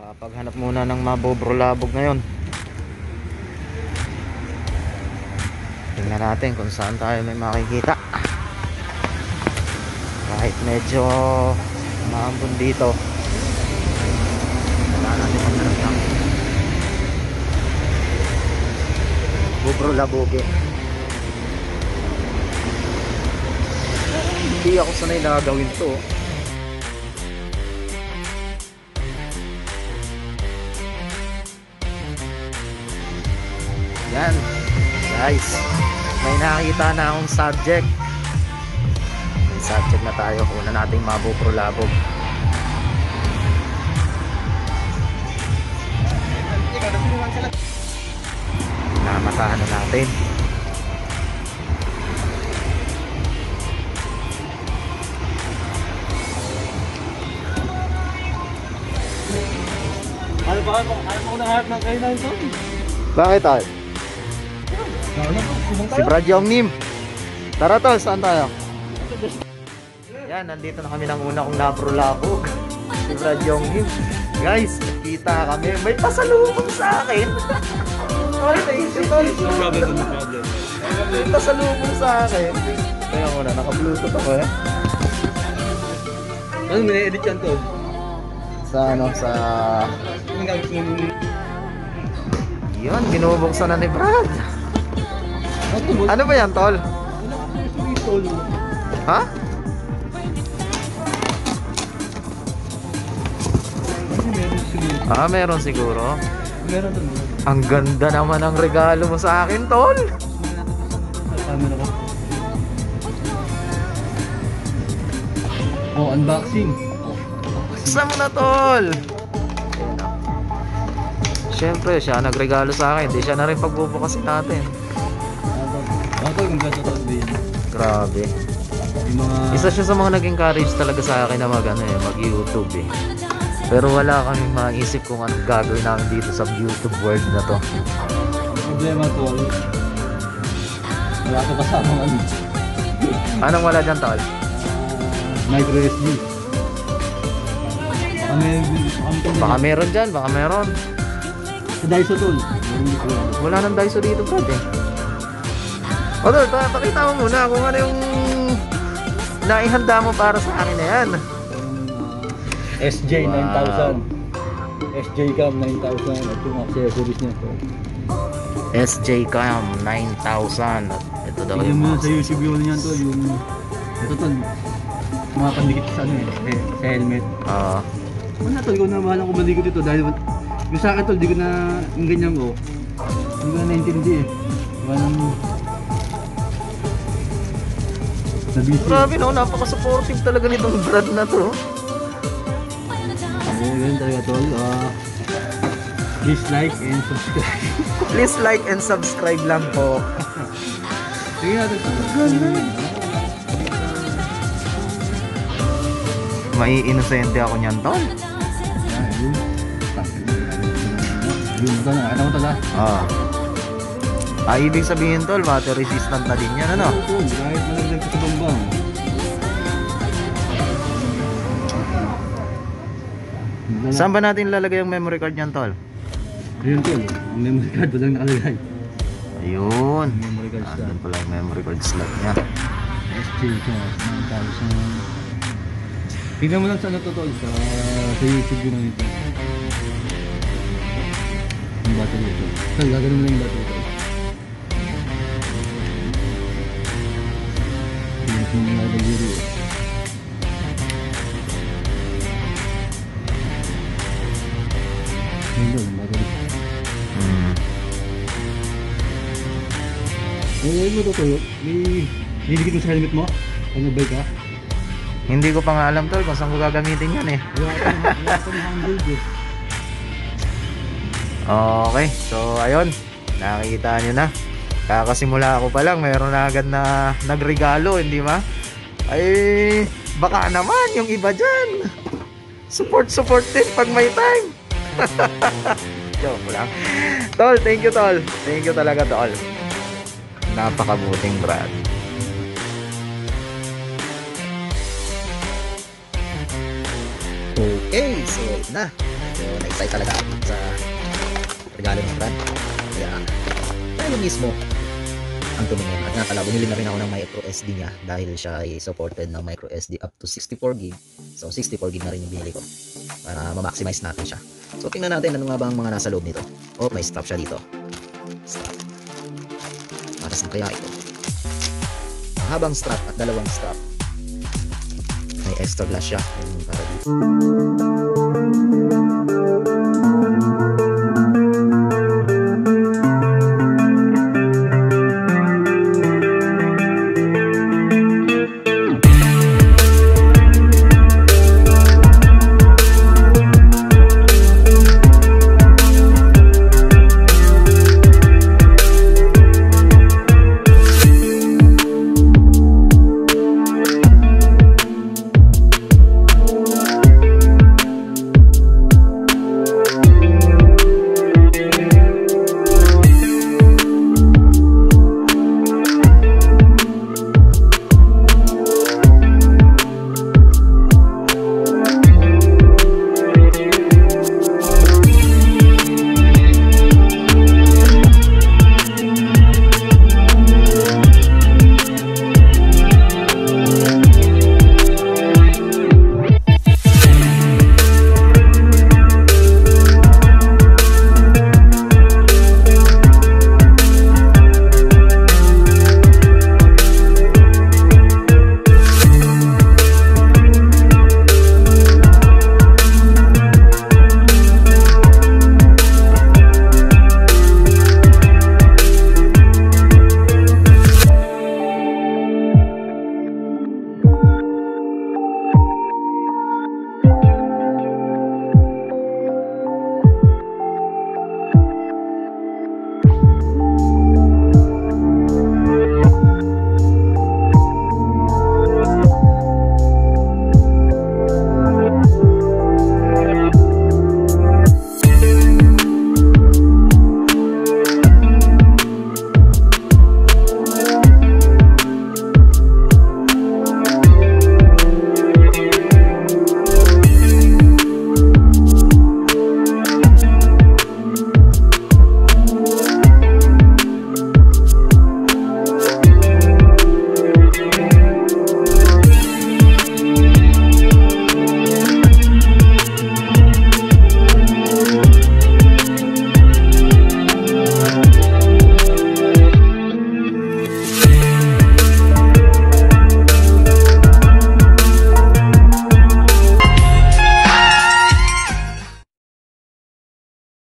Makapaghanap muna ng mabobrolabog ngayon. Tingnan natin kung saan tayo may makikita. Kahit medyo maambon dito, wala natin maghanap ng bobrolaboge. Hindi ako sanay na gawin to. Yan guys, may nakita na akong subject. May subject na tayo. Una nating mabobrolabog. Namatahan na natin. Ayaw mo na harap ng kayo na ito. Bakit tol? Si Brad Yongnim. Tara tol, saan tayo? Yan, nandito na kami ng una kong nabrolabog. Si Brad Yongnim. Guys, kita kami. May pasalubong sa akin. Tol, thank you tol. No problem, no problem. May pasalubong sa akin. Kaya muna, naka-bluetooth ako eh. Ano, may edit yan to? Sa ano, sa... Yun, binubuksan na ni Brad. Ano ba yan tol? Ha? Ah, meron siguro. Meron to. Ang ganda naman ng regalo mo sa akin, tol. Oh, unboxing. Buksan mo na, tol. Siyempre, siya nagregalo sa akin. Hindi siya na rin pagbubukasin natin. Ako yung gano'n. Grabe. Yung mga... Isa siya sa mga nag-encourage talaga sa akin na mag-YouTube eh. Pero wala kaming maisip kung anong gagawin namin dito sa YouTube world na to. Problema to. Wala ka kasama ano. Anong wala dyan, tol? Micro SD. Baka meron dyan, baka meron. Sa Daiso tol. Wala nang Daiso dito, Brad eh. O tol, pakita mo muna kung ano yung naihanda mo para sa akin na yan. SJ Wow. 9000. SJ Cam 9000 at yung accessories niya to. SJ Cam 9000. Ito daw Tingnan yung mo sa YouTube yun niyan to, yung ito tol. Mga pandikit sa ano sa helmet. Wala tol, ikaw na bahala kung malikot ito dahil yung sa akin tol, di ko na yung ganyan ko. Hindi ko na naintindi eh. Walang nabisi. Grabe no, napaka-supportive talaga nitong Brad na to. Ganyan talaga tol. Please like and subscribe. Please like and subscribe lang po. Sige natin. May inosente ako niyan, tol. Yun tol, nakita mo tol Ibig sabihin tol, water resistant na din yan, ano? Tol, kahit malagdag ko sa bambang. Saan ba natin lalagay yung memory card niyan, tol? Ayun tol, ang memory card pa lang nakalagay. Ayun. Memory card slot. Andun pala yung memory card slot niya. SJ ka, 9,000. Tingnan mo lang sa ano to tol, sa YouTube yun lang ito. Yung battery ito. Tol, gagawin mo lang yung battery tol. Tingnan mo lang yung battery. Ayun tol, yung battery. Ayun mo to tol, may niligid mo sa helmet mo? Pag nag-bike ka? Hindi ko pa nga alam tol kung saan ko gagamitin yan eh. Wala pa ng handle eh. Okay, so ayun, nakikita nyo na. Kakasimula ako pa lang, mayroon na agad na nagregalo, hindi ba? Ay, baka naman yung iba dyan. Support din pag may time. Joke lang. Tol, thank you tol. Thank you talaga tol. Napakabuting Brad. Okay. Okay, so na. So, na-excite talaga ako sa regalo ng brand. Kaya, tayo mismo ang tumingin. At nga pala, bumili na rin ako ng micro SD niya dahil siya ay supported ng micro SD up to 64GB. So, 64GB na rin yung binili ko para ma-maximize natin siya. So, tingnan natin ano nga ba ang mga nasa loob nito. Oh, may strap siya dito. Strap. Para saan kaya ito? Mahabang strap at dalawang strap. May extra glass siya. Para dito.